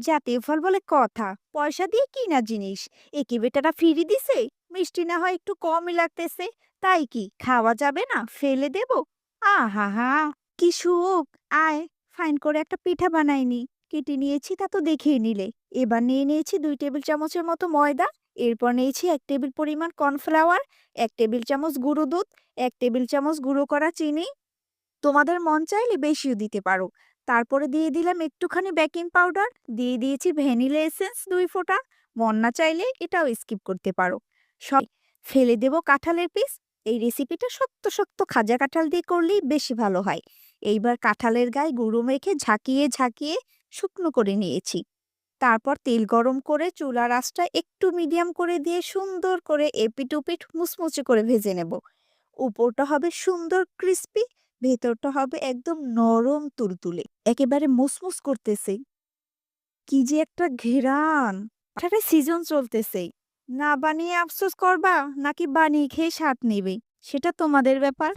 জাতীয় ফল বলে কথা, পয়সা দিয়ে কিনা জিনিস। একে বেটারা ফ্রি দিছে। মিষ্টি না হয় একটু কমই লাগতেছে, তাই কি খাওয়া যাবে না, ফেলে দেব? আহা হা, কি সুখ! আয়, ফাইন করে একটা পিঠা বানাইনি। কেটে নিয়েছি তা তো দেখেই নিলে। এবার নিয়ে নিয়েছি 2 টেবিল চামচের মতো ময়দা। এরপর নিয়েছি 1 টেবিল পরিমাণ কর্নফ্লাওয়ার, 1 টেবিল চামচ গুঁড়ো দুধ, 1 টেবিল চামচ গুঁড়ো করা চিনি। তোমাদের মন চাইলে বেশিও দিতে পারো। তারপরে দিয়ে দিলাম একটুখানি বেকিং পাউডার, দিয়ে দিয়েছি ভ্যানিলা এসেন্স 2 ফোঁটা। মন না চাইলে এটাও স্কিপ করতে পারো। সব ফেলে দেব কাঁঠালের পিস। এই রেসিপিটা শক্ত শক্ত খাজা কাঁঠাল দিয়ে করলেই বেশি ভালো হয়। এইবার কাঁঠালের গায়ে গুঁড়ো মেখে ঝাঁকিয়ে ঝাঁকিয়ে শুকনো করে নিয়েছি। তারপর তেল গরম করে চুলার আঁচটা একটু মিডিয়াম করে দিয়ে সুন্দর করে এপিট ওপিট মুচমুচে করে ভেজে নেব। উপরটা হবে সুন্দর ক্রিস্পি, ভেতরটা হবে একদম নরম তুলতুলে, একেবারে মুসমুস করতেছে। কি যে একটা ঘেরান! পাঠাটা সিজন চলতেছে। না বানিয়ে আফসোস করবা নাকি বানিয়ে খেয়ে স্বাদ নেবে, সেটা তোমাদের ব্যাপার।